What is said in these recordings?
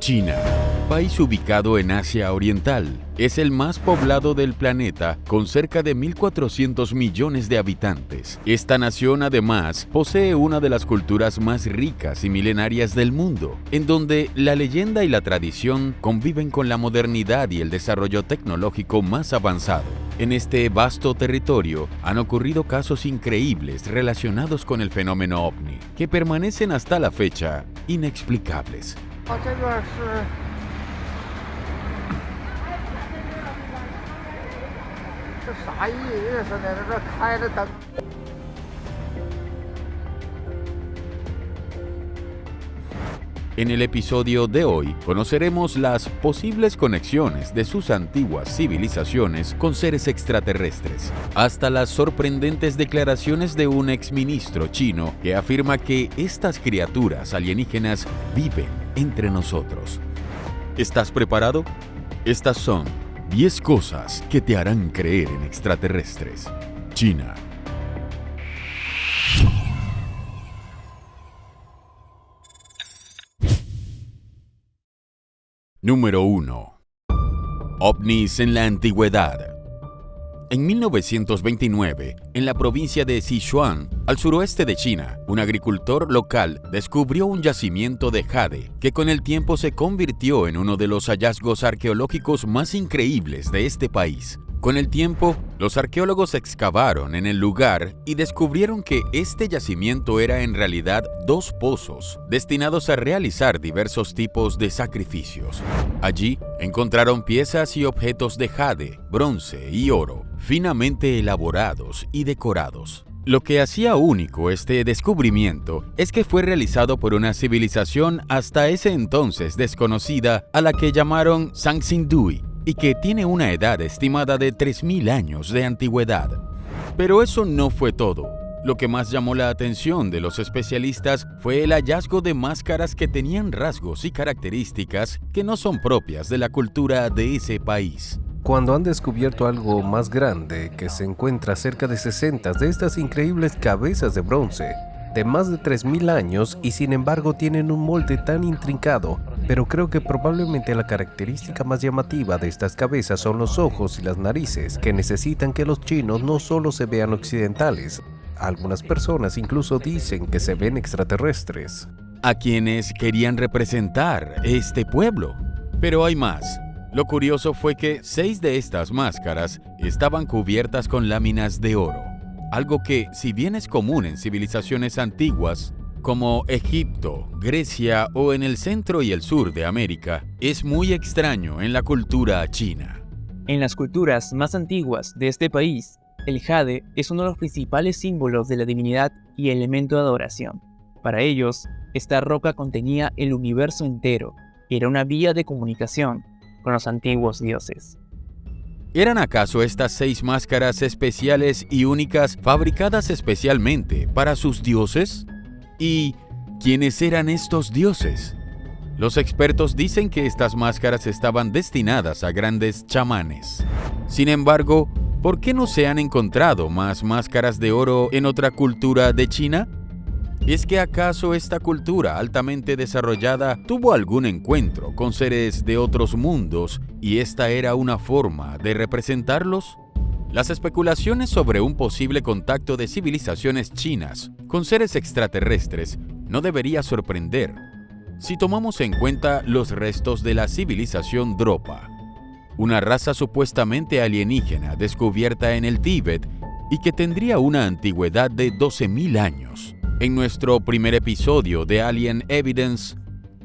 China, país ubicado en Asia Oriental, es el más poblado del planeta con cerca de 1.400 millones de habitantes. Esta nación además posee una de las culturas más ricas y milenarias del mundo, en donde la leyenda y la tradición conviven con la modernidad y el desarrollo tecnológico más avanzado. En este vasto territorio han ocurrido casos increíbles relacionados con el fenómeno ovni, que permanecen hasta la fecha inexplicables. En el episodio de hoy conoceremos las posibles conexiones de sus antiguas civilizaciones con seres extraterrestres, hasta las sorprendentes declaraciones de un exministro chino que afirma que estas criaturas alienígenas viven entre nosotros. ¿Estás preparado? Estas son 10 cosas que te harán creer en extraterrestres. China. Número 1. OVNIs en la antigüedad. En 1929, en la provincia de Sichuan, al suroeste de China, un agricultor local descubrió un yacimiento de jade que con el tiempo se convirtió en uno de los hallazgos arqueológicos más increíbles de este país. Con el tiempo, los arqueólogos excavaron en el lugar y descubrieron que este yacimiento era en realidad 2 pozos destinados a realizar diversos tipos de sacrificios. Allí encontraron piezas y objetos de jade, bronce y oro, finamente elaborados y decorados. Lo que hacía único este descubrimiento es que fue realizado por una civilización hasta ese entonces desconocida a la que llamaron Sanxingdui, y que tiene una edad estimada de 3.000 años de antigüedad. Pero eso no fue todo. Lo que más llamó la atención de los especialistas fue el hallazgo de máscaras que tenían rasgos y características que no son propias de la cultura de ese país. Cuando han descubierto algo más grande, que se encuentra cerca de 60 de estas increíbles cabezas de bronce, de más de 3.000 años y sin embargo tienen un molde tan intrincado, pero creo que probablemente la característica más llamativa de estas cabezas son los ojos y las narices, que necesitan que los chinos no solo se vean occidentales. Algunas personas incluso dicen que se ven extraterrestres. A quienes querían representar este pueblo. Pero hay más. Lo curioso fue que 6 de estas máscaras estaban cubiertas con láminas de oro. Algo que, si bien es común en civilizaciones antiguas, como Egipto, Grecia o en el centro y el sur de América, es muy extraño en la cultura china. En las culturas más antiguas de este país, el jade es uno de los principales símbolos de la divinidad y elemento de adoración. Para ellos, esta roca contenía el universo entero y era una vía de comunicación con los antiguos dioses. ¿Eran acaso estas 6 máscaras especiales y únicas fabricadas especialmente para sus dioses? ¿Y quiénes eran estos dioses? Los expertos dicen que estas máscaras estaban destinadas a grandes chamanes. Sin embargo, ¿por qué no se han encontrado más máscaras de oro en otra cultura de China? ¿Es que acaso esta cultura altamente desarrollada tuvo algún encuentro con seres de otros mundos y esta era una forma de representarlos? Las especulaciones sobre un posible contacto de civilizaciones chinas con seres extraterrestres no debería sorprender si tomamos en cuenta los restos de la civilización Dropa, una raza supuestamente alienígena descubierta en el Tíbet y que tendría una antigüedad de 12.000 años. En nuestro primer episodio de Alien Evidence,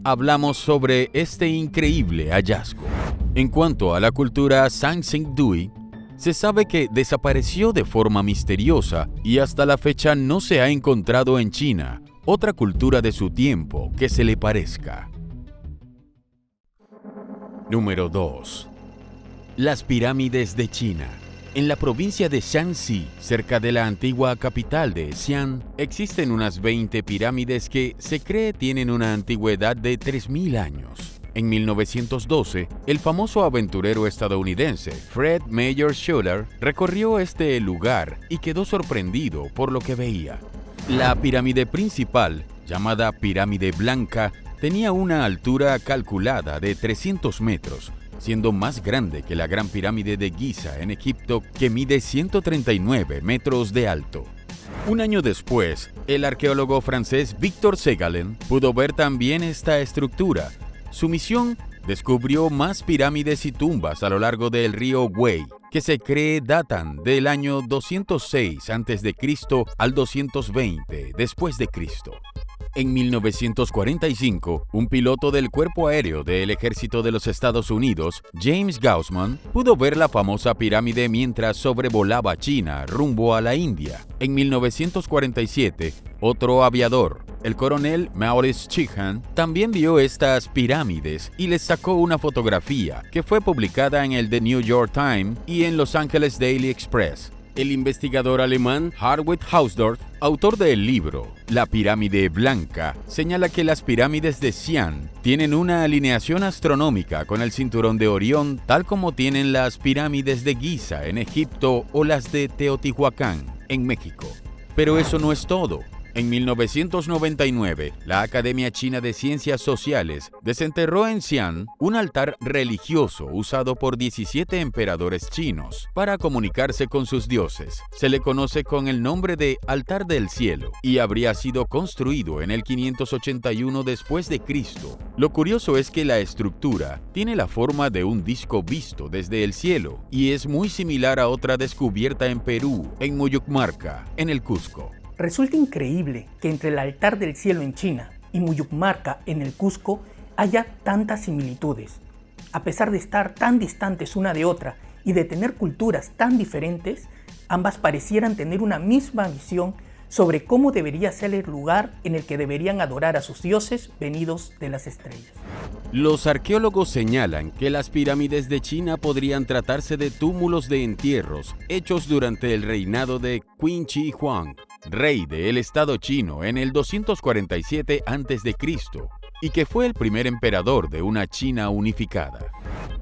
hablamos sobre este increíble hallazgo. En cuanto a la cultura Sanxingdui, se sabe que desapareció de forma misteriosa y hasta la fecha no se ha encontrado en China otra cultura de su tiempo que se le parezca. Número 2. Las pirámides de China. En la provincia de Shanxi, cerca de la antigua capital de Xi'an, existen unas 20 pirámides que se cree tienen una antigüedad de 3.000 años. En 1912, el famoso aventurero estadounidense Fred Mayor Schuller recorrió este lugar y quedó sorprendido por lo que veía. La pirámide principal, llamada Pirámide Blanca, tenía una altura calculada de 300 metros, siendo más grande que la Gran Pirámide de Giza en Egipto, que mide 139 metros de alto. Un año después, el arqueólogo francés Victor Segalen pudo ver también esta estructura. Su misión descubrió más pirámides y tumbas a lo largo del río Wei, que se cree datan del año 206 a.C. al 220 después de Cristo. En 1945, un piloto del Cuerpo Aéreo del Ejército de los Estados Unidos, James Gaussman, pudo ver la famosa pirámide mientras sobrevolaba China rumbo a la India. En 1947, otro aviador, el coronel Maurice Sheehan, también vio estas pirámides y les sacó una fotografía que fue publicada en el The New York Times y en Los Angeles Daily Express. El investigador alemán Hartwig Hausdorff, autor del libro La pirámide blanca, señala que las pirámides de Xi'an tienen una alineación astronómica con el cinturón de Orión, tal como tienen las pirámides de Giza en Egipto o las de Teotihuacán en México. Pero eso no es todo. En 1999, la Academia China de Ciencias Sociales desenterró en Xi'an un altar religioso usado por 17 emperadores chinos para comunicarse con sus dioses. Se le conoce con el nombre de Altar del Cielo y habría sido construido en el 581 después de Cristo. Lo curioso es que la estructura tiene la forma de un disco visto desde el cielo y es muy similar a otra descubierta en Perú, en Muyucmarca, en el Cusco. Resulta increíble que entre el Altar del Cielo en China y Muyucmarca en el Cusco haya tantas similitudes. A pesar de estar tan distantes una de otra y de tener culturas tan diferentes, ambas parecieran tener una misma visión sobre cómo debería ser el lugar en el que deberían adorar a sus dioses venidos de las estrellas. Los arqueólogos señalan que las pirámides de China podrían tratarse de túmulos de entierros hechos durante el reinado de Qin Shi Huang, rey del estado chino en el 247 a.C., y que fue el primer emperador de una China unificada.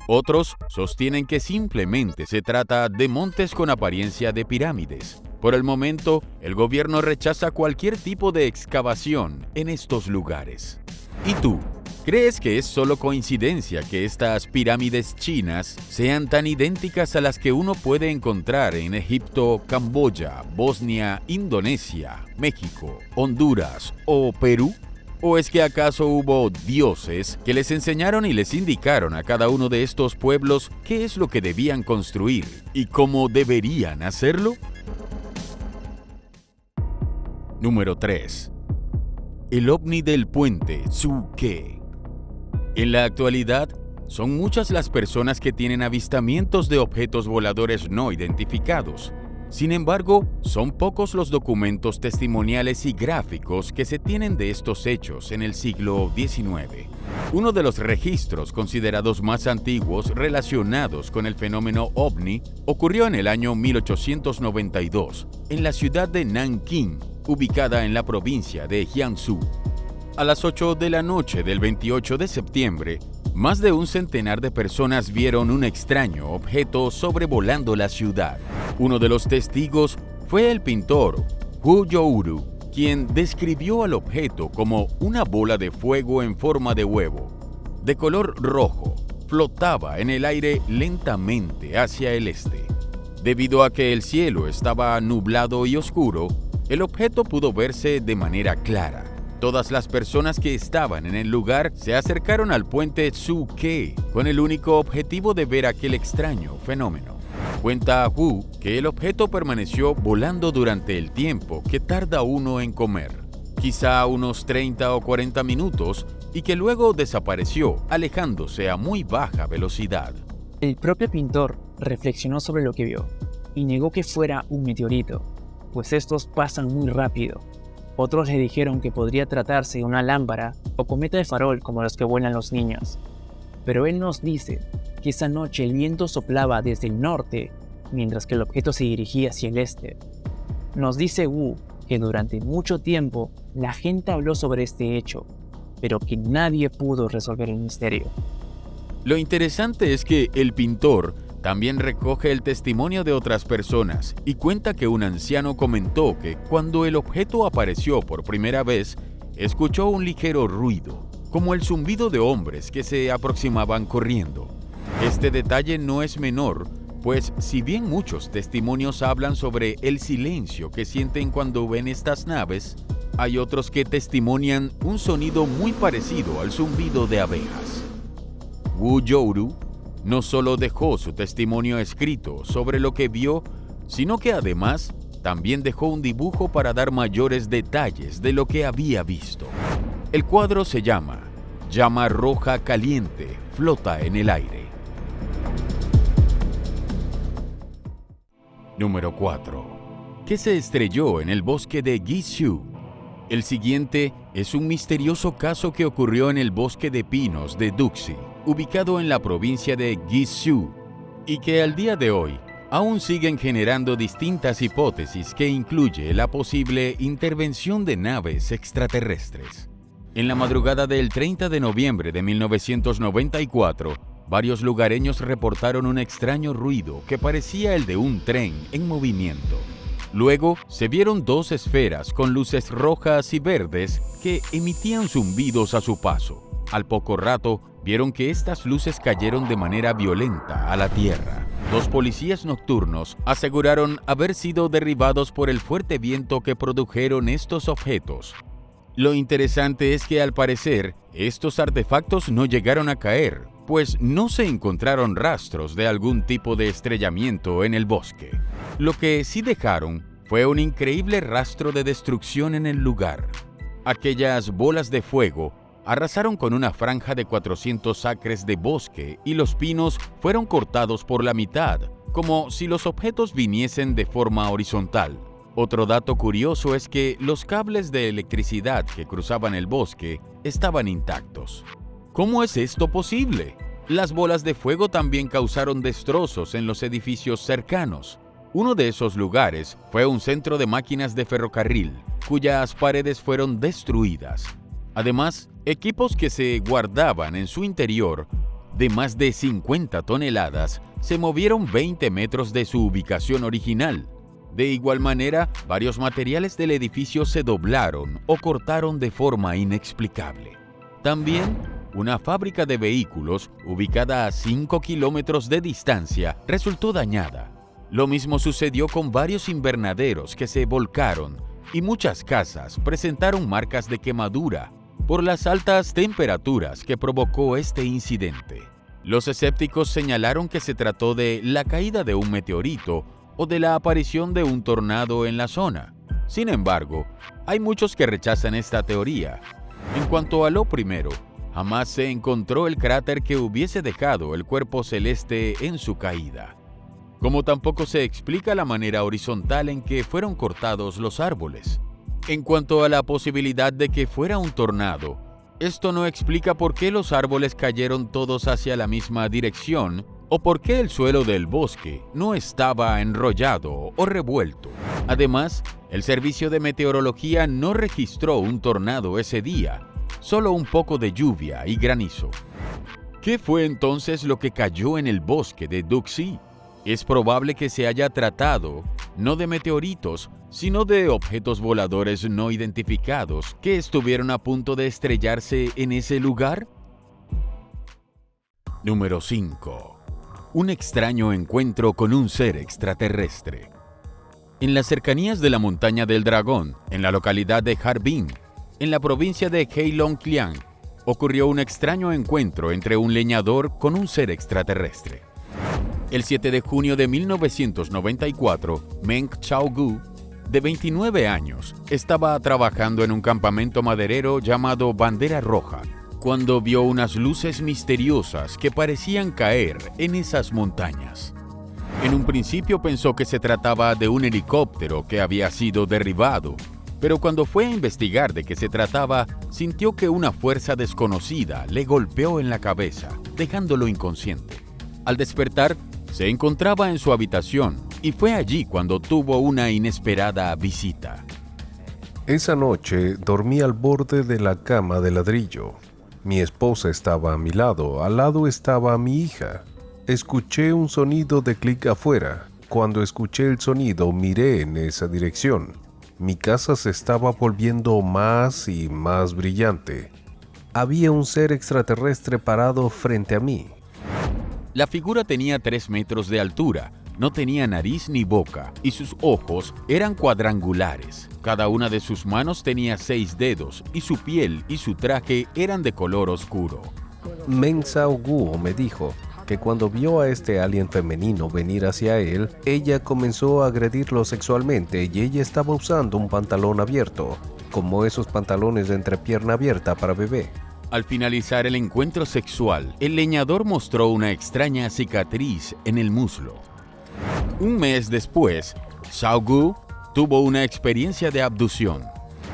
Otros sostienen que simplemente se trata de montes con apariencia de pirámides. Por el momento, el gobierno rechaza cualquier tipo de excavación en estos lugares. ¿Y tú? ¿Crees que es solo coincidencia que estas pirámides chinas sean tan idénticas a las que uno puede encontrar en Egipto, Camboya, Bosnia, Indonesia, México, Honduras o Perú? ¿O es que acaso hubo dioses que les enseñaron y les indicaron a cada uno de estos pueblos qué es lo que debían construir y cómo deberían hacerlo? Número 3. El ovni del puente Tsu-ke. En la actualidad, son muchas las personas que tienen avistamientos de objetos voladores no identificados. Sin embargo, son pocos los documentos testimoniales y gráficos que se tienen de estos hechos en el siglo XIX. Uno de los registros considerados más antiguos relacionados con el fenómeno ovni ocurrió en el año 1892, en la ciudad de Nankín, ubicada en la provincia de Jiangsu. A las 8 de la noche del 28 de septiembre, más de un centenar de personas vieron un extraño objeto sobrevolando la ciudad. Uno de los testigos fue el pintor Hu Youru, quien describió al objeto como una bola de fuego en forma de huevo, de color rojo, flotaba en el aire lentamente hacia el este. Debido a que el cielo estaba nublado y oscuro, el objeto pudo verse de manera clara. Todas las personas que estaban en el lugar se acercaron al puente Tsu-ke con el único objetivo de ver aquel extraño fenómeno. Cuenta Hu que el objeto permaneció volando durante el tiempo que tarda uno en comer, quizá unos 30 o 40 minutos, y que luego desapareció, alejándose a muy baja velocidad. El propio pintor reflexionó sobre lo que vio y negó que fuera un meteorito, pues estos pasan muy rápido. Otros le dijeron que podría tratarse de una lámpara o cometa de farol como los que vuelan los niños. Pero él nos dice que esa noche el viento soplaba desde el norte, mientras que el objeto se dirigía hacia el este. Nos dice Wu que durante mucho tiempo la gente habló sobre este hecho, pero que nadie pudo resolver el misterio. Lo interesante es que el pintor también recoge el testimonio de otras personas y cuenta que un anciano comentó que cuando el objeto apareció por primera vez, escuchó un ligero ruido, como el zumbido de hombres que se aproximaban corriendo. Este detalle no es menor, pues si bien muchos testimonios hablan sobre el silencio que sienten cuando ven estas naves, hay otros que testimonian un sonido muy parecido al zumbido de abejas. Wu Youru no solo dejó su testimonio escrito sobre lo que vio, sino que además también dejó un dibujo para dar mayores detalles de lo que había visto. El cuadro se llama Llama roja caliente, flota en el aire. Número 4. ¿Qué se estrelló en el bosque de Guizhou? El siguiente es un misterioso caso que ocurrió en el bosque de pinos de Duxi, ubicado en la provincia de Guizhou, y que al día de hoy aún siguen generando distintas hipótesis que incluye la posible intervención de naves extraterrestres. En la madrugada del 30 de noviembre de 1994, varios lugareños reportaron un extraño ruido que parecía el de un tren en movimiento. Luego se vieron dos esferas con luces rojas y verdes que emitían zumbidos a su paso. Al poco rato, vieron que estas luces cayeron de manera violenta a la tierra. Dos policías nocturnos aseguraron haber sido derribados por el fuerte viento que produjeron estos objetos. Lo interesante es que al parecer, estos artefactos no llegaron a caer, pues no se encontraron rastros de algún tipo de estrellamiento en el bosque. Lo que sí dejaron fue un increíble rastro de destrucción en el lugar. Aquellas bolas de fuego arrasaron con una franja de 400 acres de bosque y los pinos fueron cortados por la mitad, como si los objetos viniesen de forma horizontal. Otro dato curioso es que los cables de electricidad que cruzaban el bosque estaban intactos. ¿Cómo es esto posible? Las bolas de fuego también causaron destrozos en los edificios cercanos. Uno de esos lugares fue un centro de máquinas de ferrocarril, cuyas paredes fueron destruidas. Además, equipos que se guardaban en su interior, de más de 50 toneladas, se movieron 20 metros de su ubicación original. De igual manera, varios materiales del edificio se doblaron o cortaron de forma inexplicable. También, una fábrica de vehículos, ubicada a 5 kilómetros de distancia, resultó dañada. Lo mismo sucedió con varios invernaderos que se volcaron y muchas casas presentaron marcas de quemadura por las altas temperaturas que provocó este incidente. Los escépticos señalaron que se trató de la caída de un meteorito o de la aparición de un tornado en la zona. Sin embargo, hay muchos que rechazan esta teoría. En cuanto a lo primero, jamás se encontró el cráter que hubiese dejado el cuerpo celeste en su caída, como tampoco se explica la manera horizontal en que fueron cortados los árboles. En cuanto a la posibilidad de que fuera un tornado, esto no explica por qué los árboles cayeron todos hacia la misma dirección o por qué el suelo del bosque no estaba enrollado o revuelto. Además, el servicio de meteorología no registró un tornado ese día, solo un poco de lluvia y granizo. ¿Qué fue entonces lo que cayó en el bosque de Duxi? Es probable que se haya tratado no de meteoritos, sino de objetos voladores no identificados que estuvieron a punto de estrellarse en ese lugar. Número 5. Un extraño encuentro con un ser extraterrestre. En las cercanías de la montaña del Dragón, en la localidad de Harbin, en la provincia de Heilongjiang, ocurrió un extraño encuentro entre un leñador con un ser extraterrestre. El 7 de junio de 1994, Meng Xiaogu, de 29 años, estaba trabajando en un campamento maderero llamado Bandera Roja, cuando vio unas luces misteriosas que parecían caer en esas montañas. En un principio pensó que se trataba de un helicóptero que había sido derribado, pero cuando fue a investigar de qué se trataba, sintió que una fuerza desconocida le golpeó en la cabeza, dejándolo inconsciente. Al despertar, se encontraba en su habitación y fue allí cuando tuvo una inesperada visita. Esa noche dormí al borde de la cama de ladrillo. Mi esposa estaba a mi lado, al lado estaba mi hija. Escuché un sonido de clic afuera. Cuando escuché el sonido, miré en esa dirección. Mi casa se estaba volviendo más y más brillante. Había un ser extraterrestre parado frente a mí. La figura tenía 3 metros de altura, no tenía nariz ni boca, y sus ojos eran cuadrangulares. Cada una de sus manos tenía 6 dedos, y su piel y su traje eran de color oscuro. Meng Sao Guo me dijo que cuando vio a este alien femenino venir hacia él, ella comenzó a agredirlo sexualmente y ella estaba usando un pantalón abierto, como esos pantalones de entrepierna abierta para bebé. Al finalizar el encuentro sexual, el leñador mostró una extraña cicatriz en el muslo. Un mes después, Sao Guo tuvo una experiencia de abducción.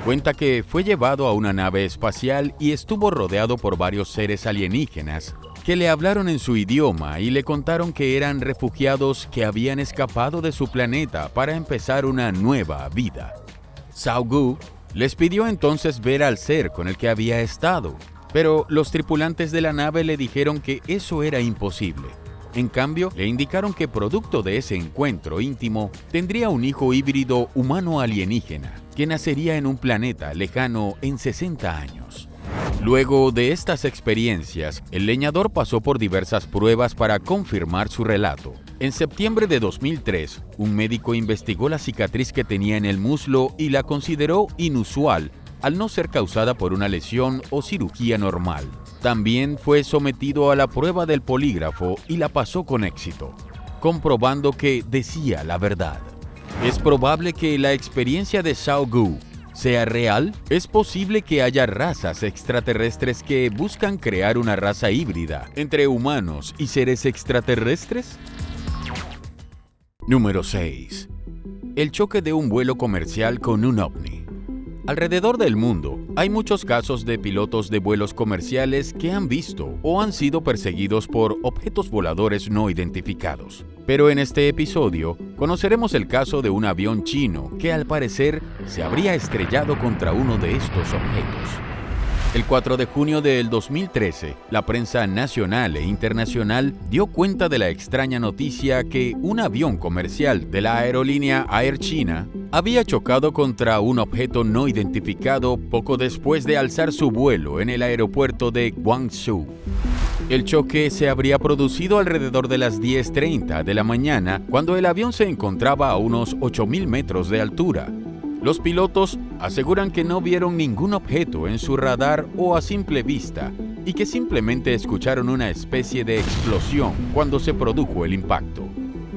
Cuenta que fue llevado a una nave espacial y estuvo rodeado por varios seres alienígenas que le hablaron en su idioma y le contaron que eran refugiados que habían escapado de su planeta para empezar una nueva vida. Sao Guo les pidió entonces ver al ser con el que había estado, pero los tripulantes de la nave le dijeron que eso era imposible. En cambio, le indicaron que producto de ese encuentro íntimo, tendría un hijo híbrido humano-alienígena, que nacería en un planeta lejano en 60 años. Luego de estas experiencias, el leñador pasó por diversas pruebas para confirmar su relato. En septiembre de 2003, un médico investigó la cicatriz que tenía en el muslo y la consideró inusual, al no ser causada por una lesión o cirugía normal. También fue sometido a la prueba del polígrafo y la pasó con éxito, comprobando que decía la verdad. ¿Es probable que la experiencia de Sao Guo sea real? ¿Es posible que haya razas extraterrestres que buscan crear una raza híbrida entre humanos y seres extraterrestres? Número 6. El choque de un vuelo comercial con un ovni. Alrededor del mundo, hay muchos casos de pilotos de vuelos comerciales que han visto o han sido perseguidos por objetos voladores no identificados. Pero en este episodio, conoceremos el caso de un avión chino que al parecer se habría estrellado contra uno de estos objetos. El 4 de junio del 2013, la prensa nacional e internacional dio cuenta de la extraña noticia que un avión comercial de la aerolínea Air China había chocado contra un objeto no identificado poco después de alzar su vuelo en el aeropuerto de Guangzhou. El choque se habría producido alrededor de las 10:30 de la mañana, cuando el avión se encontraba a unos 8.000 metros de altura. Los pilotos aseguran que no vieron ningún objeto en su radar o a simple vista y que simplemente escucharon una especie de explosión cuando se produjo el impacto.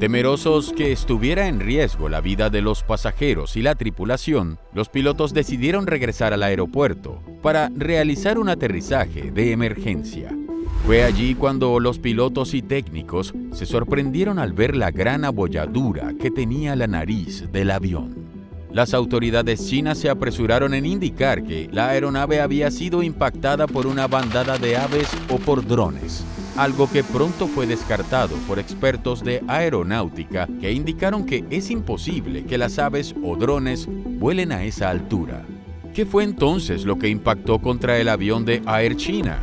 Temerosos que estuviera en riesgo la vida de los pasajeros y la tripulación, los pilotos decidieron regresar al aeropuerto para realizar un aterrizaje de emergencia. Fue allí cuando los pilotos y técnicos se sorprendieron al ver la gran abolladura que tenía la nariz del avión. Las autoridades chinas se apresuraron en indicar que la aeronave había sido impactada por una bandada de aves o por drones, algo que pronto fue descartado por expertos de aeronáutica que indicaron que es imposible que las aves o drones vuelen a esa altura. ¿Qué fue entonces lo que impactó contra el avión de Air China?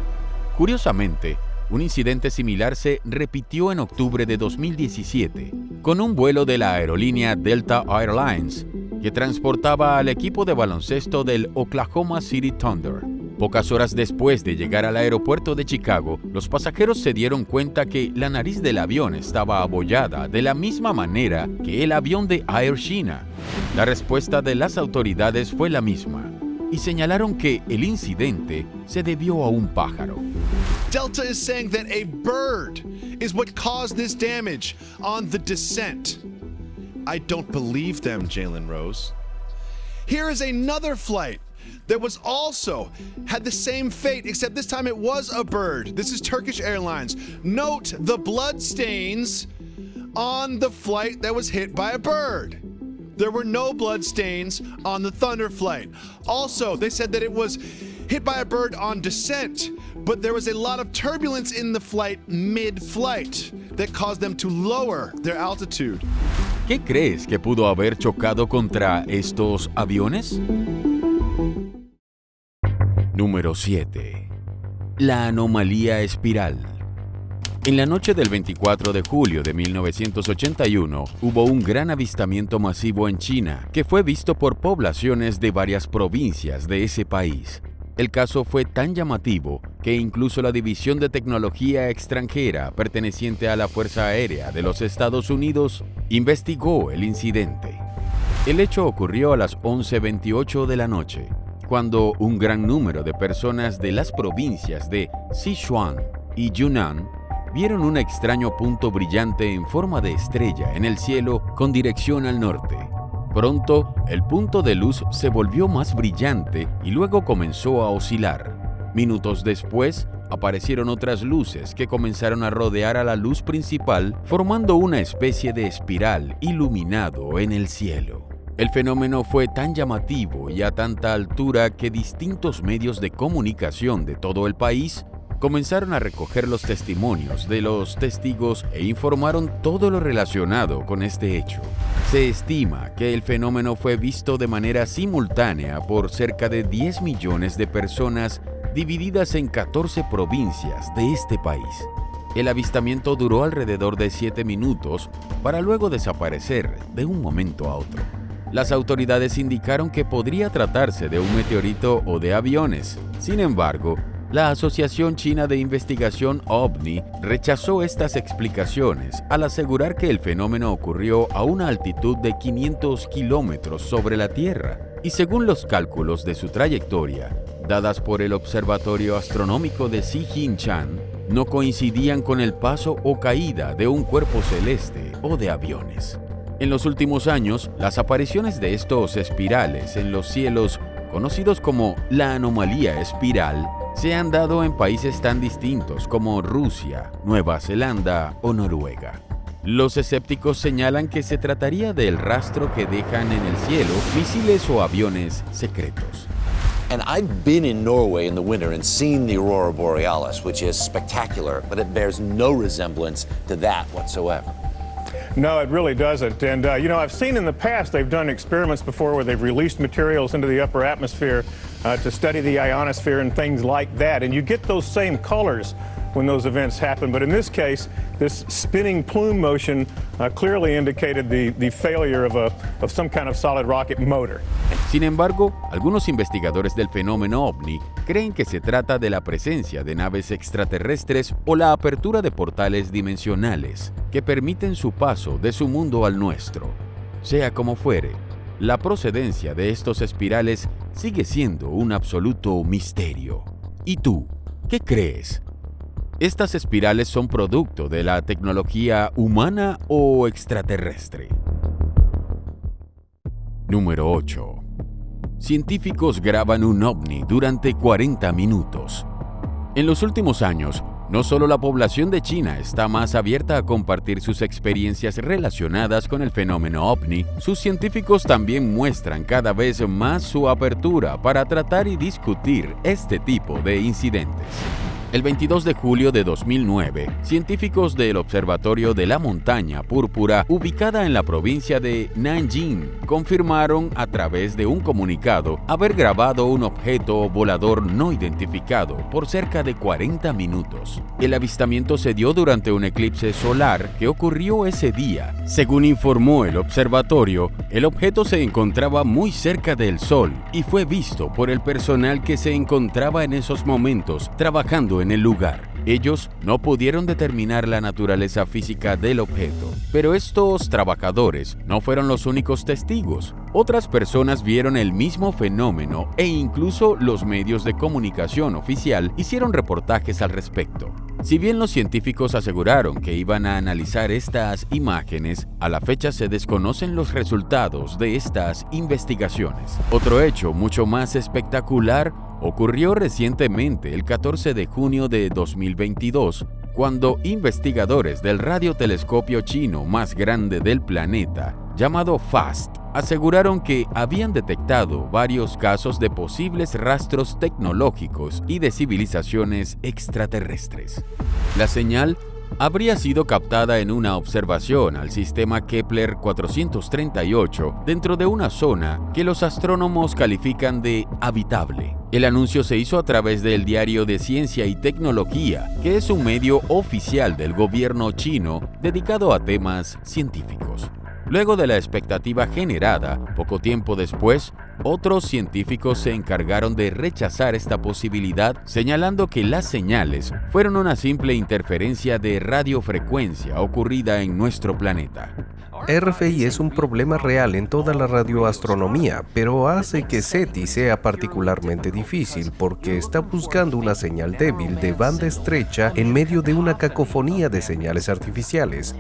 Curiosamente, un incidente similar se repitió en octubre de 2017 con un vuelo de la aerolínea Delta Airlines que transportaba al equipo de baloncesto del Oklahoma City Thunder. Pocas horas después de llegar al aeropuerto de Chicago, los pasajeros se dieron cuenta que la nariz del avión estaba abollada de la misma manera que el avión de Air China. La respuesta de las autoridades fue la misma y señalaron que el incidente se debió a un pájaro. Delta is saying that a bird is what caused this damage on the descent. I don't believe them, Jalen Rose. Here is another flight that was also had the same fate, except this time it was a bird. This is Turkish Airlines. Note the blood stains on the flight that was hit by a bird. There were no blood stains on the Thunder flight. Also, they said that it was hit by a bird on descent, but there was a lot of turbulence in the flight mid-flight that caused them to lower their altitude. ¿Qué crees que pudo haber chocado contra estos aviones? Número 7. La anomalía espiral. En la noche del 24 de julio de 1981, hubo un gran avistamiento masivo en China, que fue visto por poblaciones de varias provincias de ese país. El caso fue tan llamativo que incluso la División de Tecnología Extranjera perteneciente a la Fuerza Aérea de los Estados Unidos investigó el incidente. El hecho ocurrió a las 11:28 de la noche, cuando un gran número de personas de las provincias de Sichuan y Yunnan vieron un extraño punto brillante en forma de estrella en el cielo con dirección al norte. Pronto, el punto de luz se volvió más brillante y luego comenzó a oscilar. Minutos después, aparecieron otras luces que comenzaron a rodear a la luz principal, formando una especie de espiral iluminado en el cielo. El fenómeno fue tan llamativo y a tanta altura que distintos medios de comunicación de todo el país comenzaron a recoger los testimonios de los testigos e informaron todo lo relacionado con este hecho. Se estima que el fenómeno fue visto de manera simultánea por cerca de 10 millones de personas divididas en 14 provincias de este país. El avistamiento duró alrededor de 7 minutos para luego desaparecer de un momento a otro. Las autoridades indicaron que podría tratarse de un meteorito o de aviones. Sin embargo, la Asociación China de Investigación OVNI rechazó estas explicaciones al asegurar que el fenómeno ocurrió a una altitud de 500 kilómetros sobre la Tierra y según los cálculos de su trayectoria, dadas por el Observatorio Astronómico de Xijinchan, no coincidían con el paso o caída de un cuerpo celeste o de aviones. En los últimos años, las apariciones de estos espirales en los cielos, conocidos como la anomalía espiral, se han dado en países tan distintos como Rusia, Nueva Zelanda o Noruega. Los escépticos señalan que se trataría del rastro que dejan en el cielo misiles o aviones secretos. And I've been in Norway in the winter and seen the aurora borealis, which is spectacular, but it bears no resemblance to that whatsoever. No, it really doesn't. And, I've seen in the past they've done experiments before where they've released materials into the upper atmosphere to study the ionosphere and things like that. And you get those same colors when those events happen. But in this case, this spinning plume motion clearly indicated the failure of some kind of solid rocket motor. Sin embargo, algunos investigadores del fenómeno OVNI creen que se trata de la presencia de naves extraterrestres o la apertura de portales dimensionales que permiten su paso de su mundo al nuestro. Sea como fuere, la procedencia de estos espirales sigue siendo un absoluto misterio. ¿Y tú, qué crees? ¿Estas espirales son producto de la tecnología humana o extraterrestre? Número 8. Científicos graban un ovni durante 40 minutos. En los últimos años, no solo la población de China está más abierta a compartir sus experiencias relacionadas con el fenómeno OVNI, sus científicos también muestran cada vez más su apertura para tratar y discutir este tipo de incidentes. El 22 de julio de 2009, científicos del Observatorio de la Montaña Púrpura, ubicada en la provincia de Nanjing, confirmaron a través de un comunicado haber grabado un objeto volador no identificado por cerca de 40 minutos. El avistamiento se dio durante un eclipse solar que ocurrió ese día. Según informó el observatorio, el objeto se encontraba muy cerca del Sol y fue visto por el personal que se encontraba en esos momentos trabajando en el lugar. Ellos no pudieron determinar la naturaleza física del objeto, pero estos trabajadores no fueron los únicos testigos. Otras personas vieron el mismo fenómeno e incluso los medios de comunicación oficial hicieron reportajes al respecto. Si bien los científicos aseguraron que iban a analizar estas imágenes, a la fecha se desconocen los resultados de estas investigaciones. Otro hecho mucho más espectacular ocurrió recientemente el 14 de junio de 2022, cuando investigadores del radiotelescopio chino más grande del planeta, llamado FAST, aseguraron que habían detectado varios casos de posibles rastros tecnológicos y de civilizaciones extraterrestres. La señal habría sido captada en una observación al sistema Kepler 438 dentro de una zona que los astrónomos califican de habitable. El anuncio se hizo a través del Diario de Ciencia y Tecnología, que es un medio oficial del gobierno chino dedicado a temas científicos. Luego de la expectativa generada, poco tiempo después, otros científicos se encargaron de rechazar esta posibilidad, señalando que las señales fueron una simple interferencia de radiofrecuencia ocurrida en nuestro planeta. RFI es un problema real en toda la radioastronomía, pero hace que SETI sea particularmente difícil porque está buscando una señal débil de banda estrecha en medio de una cacofonía de señales artificiales.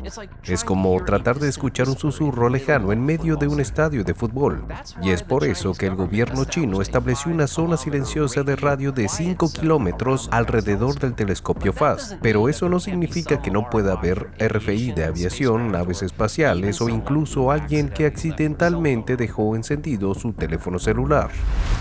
Es como tratar de escuchar un susurro lejano en medio de un estadio de fútbol. Y es por eso que el gobierno chino estableció una zona silenciosa de radio de 5 kilómetros alrededor del telescopio FAST. Pero eso no significa que no pueda haber RFI de aviación, naves espaciales o incluso alguien que accidentalmente dejó encendido su teléfono celular.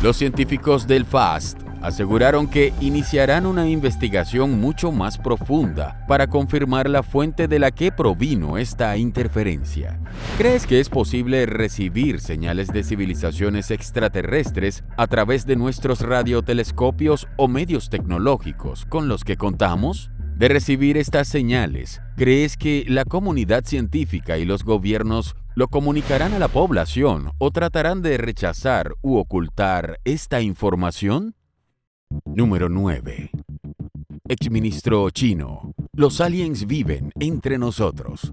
Los científicos del FAST aseguraron que iniciarán una investigación mucho más profunda para confirmar la fuente de la que provino esta interferencia. ¿Crees que es posible recibir señales de civilizaciones extraterrestres a través de nuestros radiotelescopios o medios tecnológicos con los que contamos? De recibir estas señales, ¿crees que la comunidad científica y los gobiernos lo comunicarán a la población o tratarán de rechazar u ocultar esta información? Número 9. Exministro chino. Los aliens viven entre nosotros.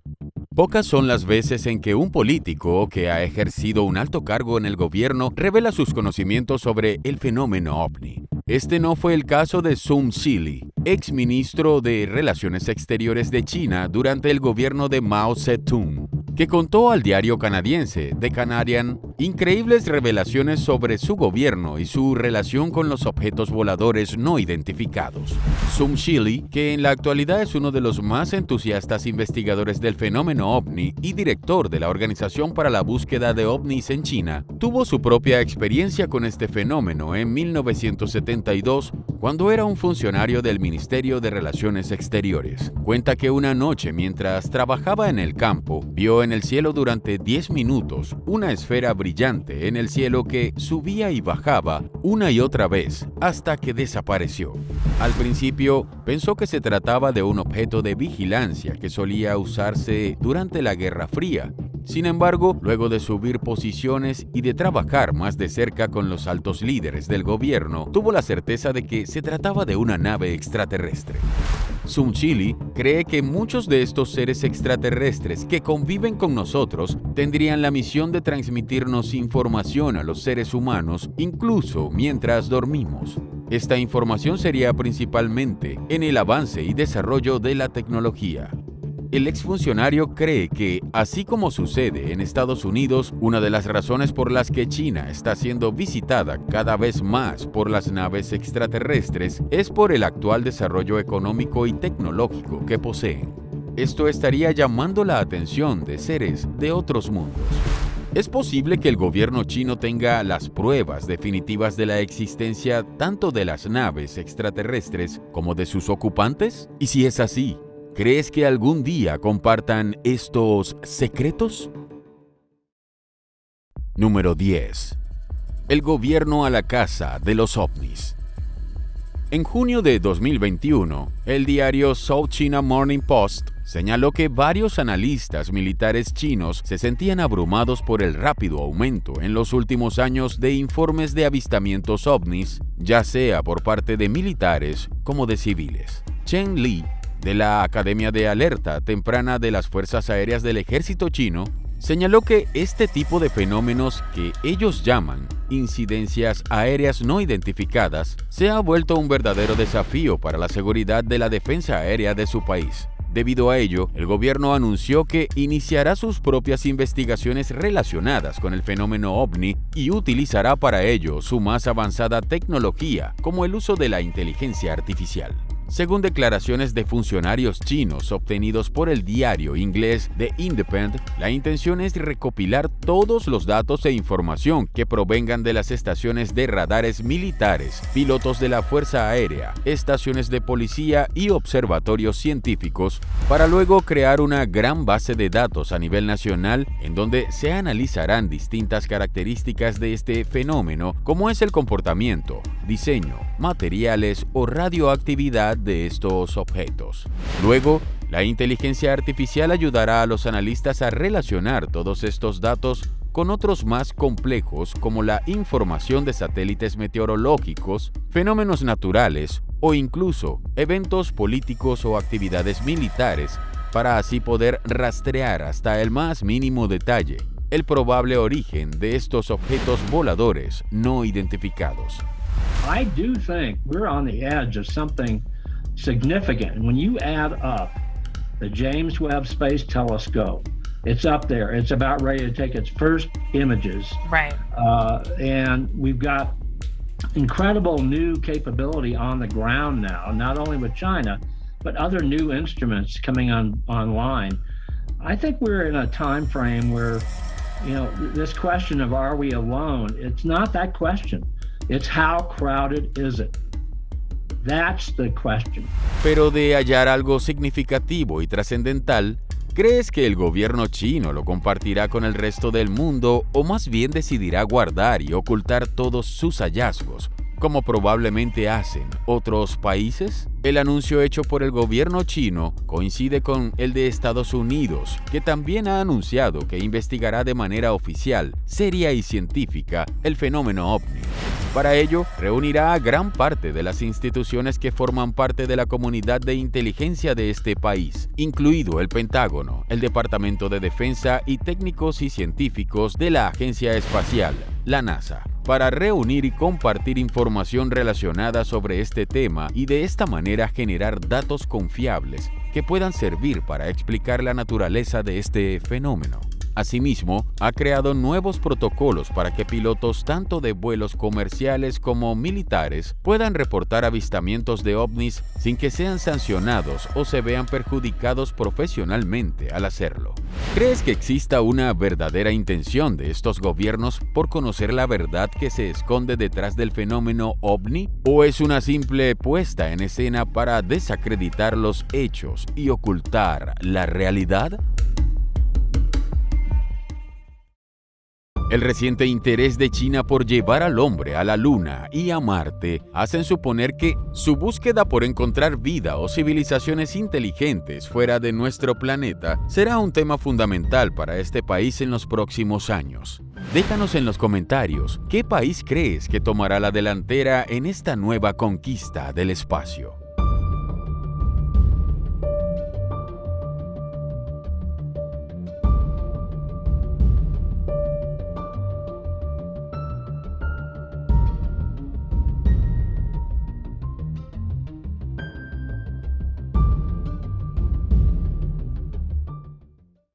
Pocas son las veces en que un político que ha ejercido un alto cargo en el gobierno revela sus conocimientos sobre el fenómeno ovni. Este no fue el caso de Sun Zili, exministro de Relaciones Exteriores de China durante el gobierno de Mao Zedong, que contó al diario canadiense The Canadian increíbles revelaciones sobre su gobierno y su relación con los objetos voladores no identificados. Sun Zili, que en la actualidad es uno de los más entusiastas investigadores del fenómeno ovni y director de la Organización para la Búsqueda de OVNIs en China, tuvo su propia experiencia con este fenómeno en 1972, cuando era un funcionario del Ministerio de Relaciones Exteriores. Cuenta que una noche, mientras trabajaba en el campo, vio en el cielo durante 10 minutos una esfera brillante en el cielo que subía y bajaba una y otra vez hasta que desapareció. Al principio pensó que se trataba de un objeto de vigilancia que solía usarse durante la Guerra Fría. Sin embargo, luego de subir posiciones y de trabajar más de cerca con los altos líderes del gobierno, tuvo la certeza de que se trataba de una nave extraterrestre. Sun Zili cree que muchos de estos seres extraterrestres que conviven con nosotros tendrían la misión de transmitirnos información a los seres humanos, incluso mientras dormimos. Esta información sería principalmente en el avance y desarrollo de la tecnología. El exfuncionario cree que, así como sucede en Estados Unidos, una de las razones por las que China está siendo visitada cada vez más por las naves extraterrestres es por el actual desarrollo económico y tecnológico que poseen. Esto estaría llamando la atención de seres de otros mundos. ¿Es posible que el gobierno chino tenga las pruebas definitivas de la existencia tanto de las naves extraterrestres como de sus ocupantes? Y si es así, ¿crees que algún día compartan estos secretos? Número 10. El gobierno a la caza de los ovnis. En junio de 2021, el diario South China Morning Post señaló que varios analistas militares chinos se sentían abrumados por el rápido aumento en los últimos años de informes de avistamientos ovnis, ya sea por parte de militares como de civiles. Chen Li, de la Academia de Alerta Temprana de las Fuerzas Aéreas del Ejército Chino, señaló que este tipo de fenómenos que ellos llaman incidencias aéreas no identificadas se ha vuelto un verdadero desafío para la seguridad de la defensa aérea de su país. Debido a ello, el gobierno anunció que iniciará sus propias investigaciones relacionadas con el fenómeno ovni y utilizará para ello su más avanzada tecnología, como el uso de la inteligencia artificial. Según declaraciones de funcionarios chinos obtenidos por el diario inglés The Independent, la intención es recopilar todos los datos e información que provengan de las estaciones de radares militares, pilotos de la Fuerza Aérea, estaciones de policía y observatorios científicos, para luego crear una gran base de datos a nivel nacional en donde se analizarán distintas características de este fenómeno, como es el comportamiento, diseño, materiales o radioactividad de estos objetos. Luego, La inteligencia artificial ayudará a los analistas a relacionar todos estos datos con otros más complejos como la información de satélites meteorológicos, fenómenos naturales o incluso eventos políticos o actividades militares, para así poder rastrear hasta el más mínimo detalle el probable origen de estos objetos voladores no identificados. I do think we're on the edge of something significant. When you add up the James Webb Space Telescope, it's up there. It's about ready to take its first images. Right. And we've got incredible new capability on the ground now, not only with China, but other new instruments coming online. I think we're in a time frame where, this question of are we alone, it's not that question. It's how crowded is it? That's the question. Pero de hallar algo significativo y trascendental, ¿crees que el gobierno chino lo compartirá con el resto del mundo o más bien decidirá guardar y ocultar todos sus hallazgos, como probablemente hacen otros países? El anuncio hecho por el gobierno chino coincide con el de Estados Unidos, que también ha anunciado que investigará de manera oficial, seria y científica el fenómeno ovni. Para ello, reunirá a gran parte de las instituciones que forman parte de la comunidad de inteligencia de este país, incluido el Pentágono, el Departamento de Defensa y técnicos y científicos de la Agencia Espacial, la NASA, para reunir y compartir información relacionada sobre este tema y de esta manera generar datos confiables que puedan servir para explicar la naturaleza de este fenómeno. Asimismo, ha creado nuevos protocolos para que pilotos tanto de vuelos comerciales como militares puedan reportar avistamientos de ovnis sin que sean sancionados o se vean perjudicados profesionalmente al hacerlo. ¿Crees que exista una verdadera intención de estos gobiernos por conocer la verdad que se esconde detrás del fenómeno ovni? ¿O es una simple puesta en escena para desacreditar los hechos y ocultar la realidad? El reciente interés de China por llevar al hombre a la Luna y a Marte hacen suponer que su búsqueda por encontrar vida o civilizaciones inteligentes fuera de nuestro planeta será un tema fundamental para este país en los próximos años. Déjanos en los comentarios qué país crees que tomará la delantera en esta nueva conquista del espacio.